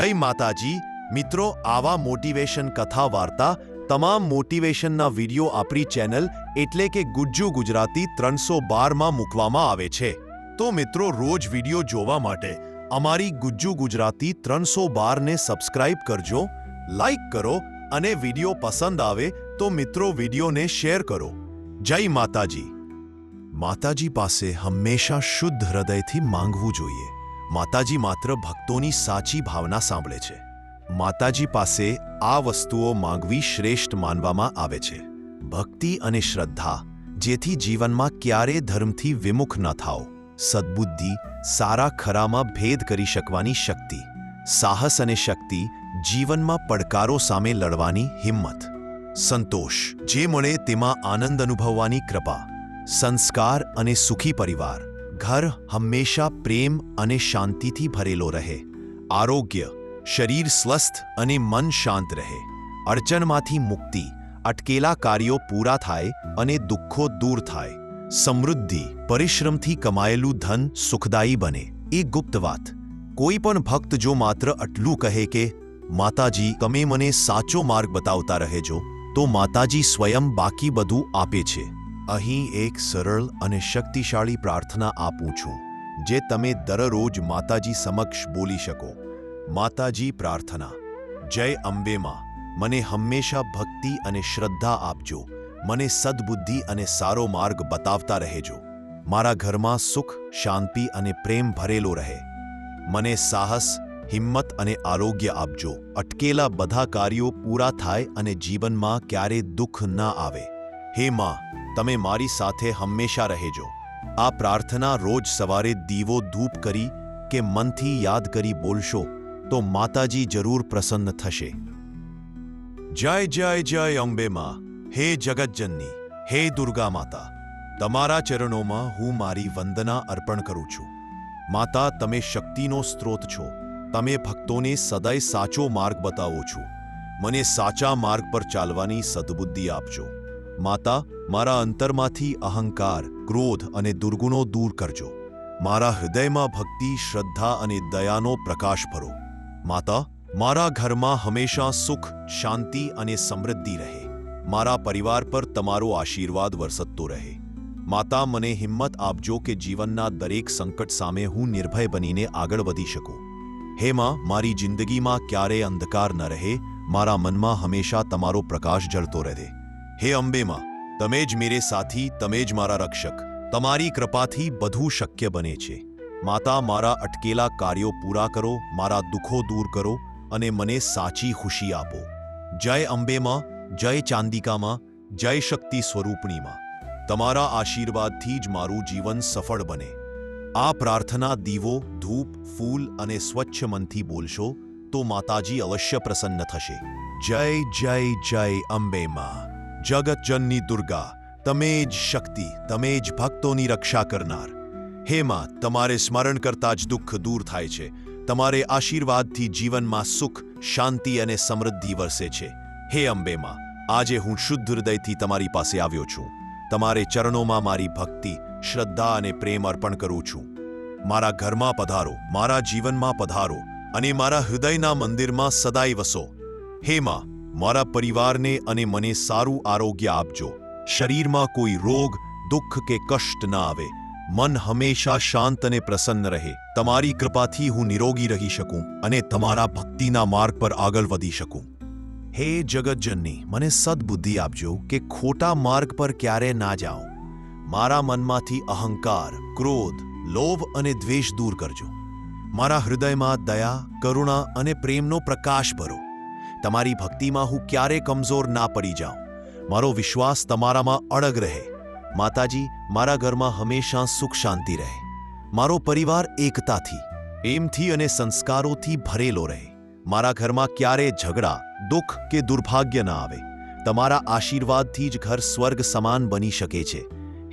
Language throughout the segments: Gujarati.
જય માતાજી મિત્રો, આવા મોટિવેશન કથા વાર્તા તમામ મોટિવેશનના વિડીયો આપણી ચેનલ એટલે કે ગુજ્જુ ગુજરાતી 312માં મૂકવામાં આવે છે. તો મિત્રો, રોજ વિડીયો જોવા માટે અમારી ગુજ્જુ ગુજરાતી 312ને સબસ્ક્રાઇબ કરજો, લાઈક કરો અને વિડીયો પસંદ આવે તો મિત્રો વિડીયોને શેર કરો. જય માતાજી. માતાજી પાસે હંમેશા શુદ્ધ હૃદયથી માંગવું જોઈએ. માતાજી માત્ર ભક્તોની સાચી ભાવના સાંભળે છે. માતાજી પાસે આ વસ્તુઓ માંગવી શ્રેષ્ઠ માનવામાં આવે છે: ભક્તિ અને શ્રદ્ધા, જેથી જીવનમાં ક્યારે ધર્મથી વિમુખ ન થાઓ; સદ્બુદ્ધિ, સારા ખરામાં ભેદ કરી શકવાની શક્તિ; સાહસ અને શક્તિ, જીવનમાં પડકારો સામે લડવાની હિંમત; સંતોષ, જે મળે તેમાં આનંદ અનુભવવાની કૃપા; સંસ્કાર અને સુખી પરિવાર, ઘર હંમેશા પ્રેમ અને શાંતિથી ભરેલો રહે; આરોગ્ય, શરીર સ્વસ્થ અને મન શાંત રહે; અડચણમાંથી મુક્તિ, અટકેલા કાર્યો પૂરા થાય અને દુઃખો દૂર થાય; સમૃદ્ધિ, પરિશ્રમથી કમાયેલું ધન સુખદાયી બને. એ ગુપ્ત વાત: કોઈ પણ ભક્ત જો માત્ર આટલું કહે કે માતાજી તમે મને સાચો માર્ગ બતાવતા રહેજો, તો માતાજી સ્વયં બાકી બધું આપે છે. અહીં એક સરળ અને શક્તિશાળી પ્રાર્થના આપું છું, જે તમે દરરોજ માતાજી સમક્ષ બોલી શકો. માતાજી પ્રાર્થના: જય અંબે માં, મને હંમેશા ભક્તિ અને શ્રદ્ધા આપજો. મને સદ્બુદ્ધિ અને સારો માર્ગ બતાવતા રહેજો. મારા ઘરમાં સુખ, શાંતિ અને પ્રેમ ભરેલો રહે. મને સાહસ, હિંમત અને આરોગ્ય આપજો. અટકેલા બધા કાર્યો પૂરા થાય અને જીવનમાં ક્યારે દુઃખ ન આવે. હે માં, તમે મારી સાથે હંમેશા રહેજો. આ પ્રાર્થના રોજ સવારે દીવો ધૂપ કરી કે મનથી યાદ કરી બોલશો તો માતાજી જરૂર પ્રસન્ન થશે. જય જય જય અંબે માં. હે જગતજનની, હે દુર્ગા માતા, તમારા ચરણોમાં હું મારી વંદના અર્પણ કરું છું. માતા, તમે શક્તિનો સ્ત્રોત છો. તમે ભક્તોને સદાય સાચો માર્ગ બતાવો છો. મને સાચા માર્ગ પર ચાલવાની સદ્બુદ્ધિ આપજો. માતા, મારા અંતરમાંથી અહંકાર, ક્રોધ અને દુર્ગુણો દૂર કરજો. મારા હૃદયમાં ભક્તિ, શ્રદ્ધા અને દયાનો પ્રકાશ ભરો. માતા, મારા ઘરમાં હંમેશા સુખ, શાંતિ અને સમૃદ્ધિ રહે. મારા પરિવાર પર તમારો આશીર્વાદ વરસતો રહે. માતા, મને હિંમત આપજો કે જીવનના દરેક સંકટ સામે હું નિર્ભય બનીને આગળ વધી શકું. હે માં, મારી જિંદગીમાં ક્યારેય અંધકાર ન રહે. મારા મનમાં હંમેશા તમારો પ્રકાશ ઝળતો રહે. હે અંબે માં, તમે જ મેરે સાથી, તમે જ મારા રક્ષક. તમારી કૃપાથી બધું શક્ય બને છે. માતા, મારા અટકેલા કાર્યો પૂરા કરો, મારા દુઃખો દૂર કરો અને મને સાચી ખુશી આપો. જય અંબે માં, જય ચાંદિકા માં, જય શક્તિ સ્વરૂપણી માં. તમારા આશીર્વાદથી જ મારું જીવન સફળ બને. આ પ્રાર્થના દીવો, ધૂપ, ફૂલ અને સ્વચ્છ મનથી બોલશો તો માતાજી અવશ્ય પ્રસન્ન થશે. જય જય જય અંબે માં. જગતજનની દુર્ગા, તમે જ શક્તિ, તમે જ ભક્તોની રક્ષા કરનાર. હે માં, તમારે સ્મરણ કરતા જ દુઃખ દૂર થાય છે. તમારે આશીર્વાદથી જીવનમાં સુખ, શાંતિ અને સમૃદ્ધિ વરસે છે. હે અંબે માં, આજે હું શુદ્ધ હૃદયથી તમારી પાસે આવ્યો છું. તમારે ચરણોમાં મારી ભક્તિ, શ્રદ્ધા અને પ્રેમ અર્પણ કરું છું. મારા ઘરમાં પધારો, મારા જીવનમાં પધારો અને મારા હૃદયના મંદિરમાં સદાય વસો. હે માં, મારા પરિવારને અને મને સારું આરોગ્ય આપજો. શરીરમાં કોઈ રોગ, દુઃખ કે કષ્ટ ન આવે. મન હંમેશા શાંત અને પ્રસન્ન રહે. તમારી કૃપાથી હું નિરોગી રહી શકું અને તમારા ભક્તિના માર્ગ પર આગળ વધી શકું. હે જગતજનની, મને સદ્બુદ્ધિ આપજો કે ખોટા માર્ગ પર ક્યારે ના જાઉં. મારા મનમાંથી અહંકાર, ક્રોધ, લોભ અને દ્વેષ દૂર કરજો. મારા હૃદયમાં દયા, કરુણા અને પ્રેમનો પ્રકાશ ભરો. તમારી ભક્તિમાં હું ક્યારે કમજોર ના પડી જાઉં. મારો વિશ્વાસ તમારામાં અડગ રહે. માતાજી, મારા ઘરમાં હંમેશા સુખ શાંતિ રહે. મારો પરિવાર એકતાથી, પ્રેમથી અને સંસ્કારોથી ભરેલો રહે. મારા ઘરમાં ક્યારે ઝઘડા, દુઃખ કે દુર્ભાગ્ય ન આવે. તમારા આશીર્વાદથી જ ઘર સ્વર્ગ સમાન બની શકે છે.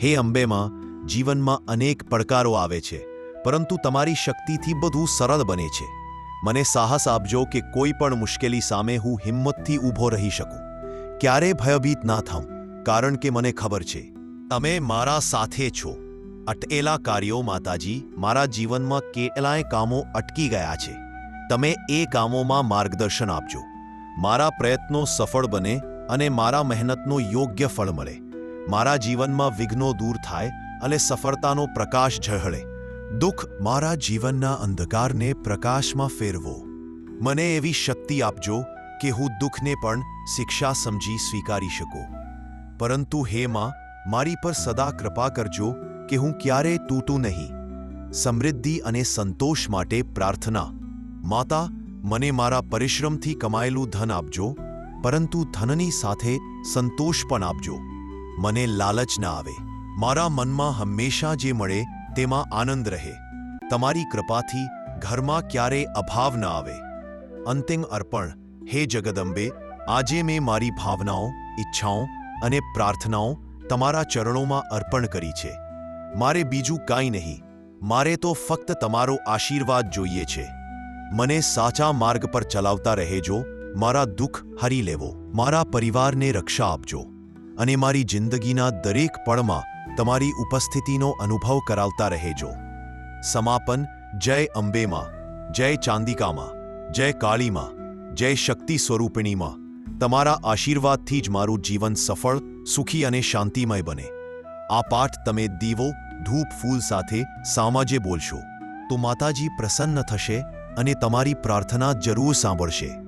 હે અંબે માં, જીવનમાં અનેક પડકારો આવે છે, પરંતુ તમારી શક્તિથી બધું સરળ બને છે. મને સાહસ આપજો કે કોઈ પણ મુશ્કેલી સામે હું હિંમતથી ઊભો રહી શકું. ક્યારે ભયભીત ના થાઉં, કારણ કે મને ખબર છે તમે મારા સાથે છો. અટકેલા કાર્યો માતાજી, મારા જીવનમાં કેટલાય કામો અટકી ગયા છે. તમે એ કામોમાં માર્ગદર્શન આપજો. મારા પ્રયત્નો સફળ બને અને મારા મહેનતનો યોગ્ય ફળ મળે. મારા જીવનમાં વિઘ્નો દૂર થાય અને સફળતાનો પ્રકાશ ઝળહળે. દુઃખ મારા જીવનના અંધકારને પ્રકાશમાં ફેરવો. મને એવી શક્તિ આપજો કે હું દુઃખને પણ શિક્ષા સમજી સ્વીકારી શકું. પરંતુ હે માં, મારી પર સદા કૃપા કરજો કે હું ક્યારેય તૂટું નહીં. સમૃદ્ધિ અને સંતોષ માટે પ્રાર્થના. માતા, મને મારા પરિશ્રમથી કમાયેલું ધન આપજો, પરંતુ ધનની સાથે સંતોષ પણ આપજો. મને લાલચ ના આવે. મારા મનમાં હંમેશા જે મળે તેમાં આનંદ રહે. તમારી કૃપાથી ઘરમાં ક્યારેય અભાવ ન આવે. અંતિમ અર્પણ. હે જગદંબે, આજે મેં મારી ભાવનાઓ, ઈચ્છાઓ અને પ્રાર્થનાઓ તમારા ચરણોમાં અર્પણ કરી છે. મારે બીજું કાંઈ નહીં. મારે તો ફક્ત તમારો આશીર્વાદ જોઈએ છે. મને સાચા માર્ગ પર ચલાવતા રહેજો. મારા દુઃખ હરી લેવો. મારા પરિવારને રક્ષા આપજો અને મારી જિંદગીના દરેક પળમાં તમારી ઉપસ્થિતિનો અનુભવ કરાવતા રહેજો. સમાપન. જય અંબેમાં, જય ચાંદિકામાં, જય કાળીમાં, જય શક્તિ સ્વરૂપિણીમાં. તમારા આશીર્વાદથી જ મારું જીવન સફળ, સુખી અને શાંતિમય બને. આ પાઠ તમે દીવો, ધૂપ, ફૂલ સાથે સામાજે બોલશો તો માતાજી પ્રસન્ન થશે અને તમારી પ્રાર્થના જરૂર સાંભળશે.